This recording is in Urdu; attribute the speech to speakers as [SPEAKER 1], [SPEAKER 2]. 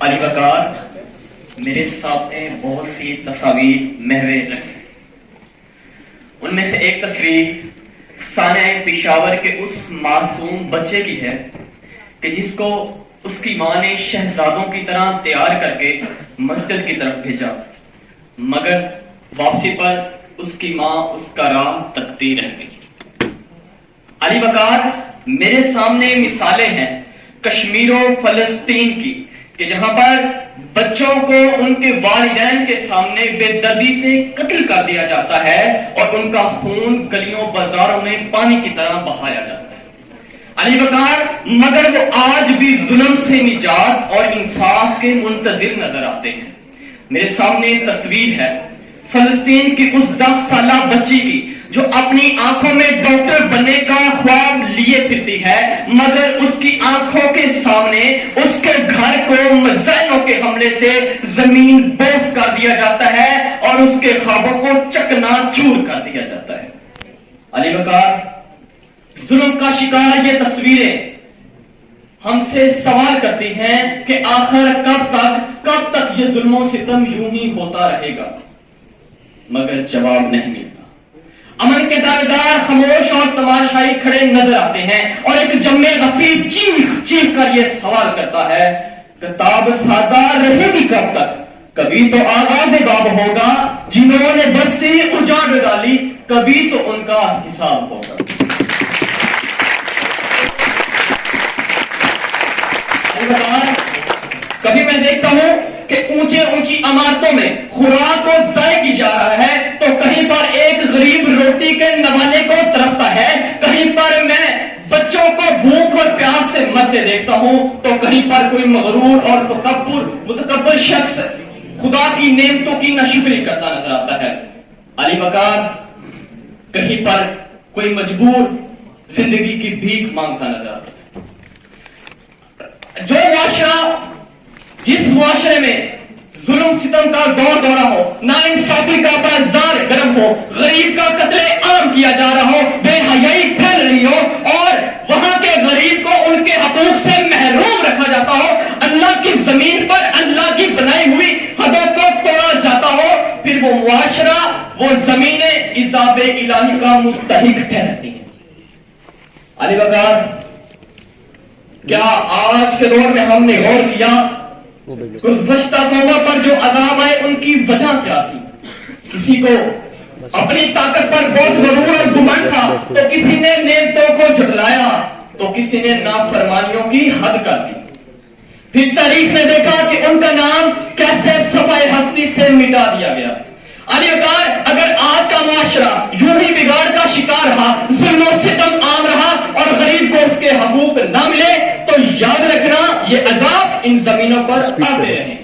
[SPEAKER 1] علی وقار میرے سامنے بہت سی تصاویر محو رقص ہیں. ان میں سے ایک تصویر سانحہ پشاور کے اس معصوم بچے کی ہے کہ جس کو اس کی ماں نے شہزادوں کی طرح تیار کر کے مسجد کی طرف بھیجا، مگر واپسی پر اس کی ماں اس کا راہ تکتی رہ گئی. علی وقار میرے سامنے مثالیں ہیں کشمیر و فلسطین کی کہ جہاں پر بچوں کو ان کے والدین کے سامنے بے دردی سے قتل کر دیا جاتا ہے اور ان کا خون گلیوں بازاروں میں پانی کی طرح بہایا جاتا ہے. علی وقار مگر وہ آج بھی ظلم سے نجات اور انصاف کے منتظر نظر آتے ہیں. میرے سامنے تصویر ہے فلسطین کی اس 10 سالہ بچی کی جو اپنی آنکھوں میں ڈاکٹر بننے کا خواب لیے پھرتی ہے، مگر اس کی آنکھوں کے سامنے اس کے گھر کو میزائلوں کے حملے سے زمین بوس کر دیا جاتا ہے اور اس کے خوابوں کو چکنا چور کر دیا جاتا ہے. علی وقار ظلم کا شکار یہ تصویریں ہم سے سوال کرتی ہیں کہ آخر کب تک یہ ظلم و ستم یوں ہی ہوتا رہے گا، مگر جواب نہیں ملتا. امن کے دارویدار خاموش اور تماشائی کھڑے نظر آتے ہیں اور ایک جمع غفیر چیخ چیخ کر یہ سوال کرتا ہے کتاب سادہ رہے گی کب تک؟ کبھی تو آغاز باب ہوگا، جنہوں نے بستی اجاڑ ڈالی کبھی تو ان کا حساب ہوگا. کبھی میں دیکھتا ہوں کہ اونچی عمارتوں میں خوراک کو ضائع کی جا رہا ہے تو کہیں پر ایک غریب روٹی کے نوانے کو ترستا ہے، کہیں پر میں بچوں کو بھوک اور پیاس سے مرتے دیکھتا ہوں تو کہیں پر کوئی مغرور اور متکبر شخص خدا کی نعمتوں کی ناشکری کرتا نظر آتا ہے. علی وقار کہیں پر کوئی مجبور زندگی کی بھیک مانگتا نظر آتا ہے. جو معاشرہ جس معاشرے میں ظلم ستم کا دورہ ہو، ناانصافی کا بازار گرم ہو، غریب کا قتل عام کیا جا رہا ہو، بے حیائی پھیل رہی ہو اور وہاں کے غریب کو ان کے حقوق سے محروم رکھا جاتا ہو، اللہ کی زمین پر اللہ کی بنائی ہوئی حدوں کو توڑا جاتا ہو، پھر وہ معاشرہ وہ زمینیں عذاب الہی کا مستحق ٹھہرتی ہیں. علی وقار کیا آج کے دور میں ہم نے غور کیا گزشتہ قوموں پر جو عذاب آئے ان کی وجہ کیا تھی؟ کسی کو اپنی طاقت پر بہت غرور اور گمان تھا تو کسی نے نعمتوں کو جھٹلایا تو کسی نے نافرمانیوں کی حد کر دی. پھر تاریخ نے دیکھا کہ ان کا نام کیسے صفحہ ہستی سے مٹا دیا گیا. علی وقار اگر آج کا معاشرہ یوں ہی بگاڑ کا شکار رہا، ظلم و ستم عام رہا اور غریب کو اس کے حقوق نہ ملے تو یاد رکھنا یہ عذاب ان زمینوں پر آتے رہیں.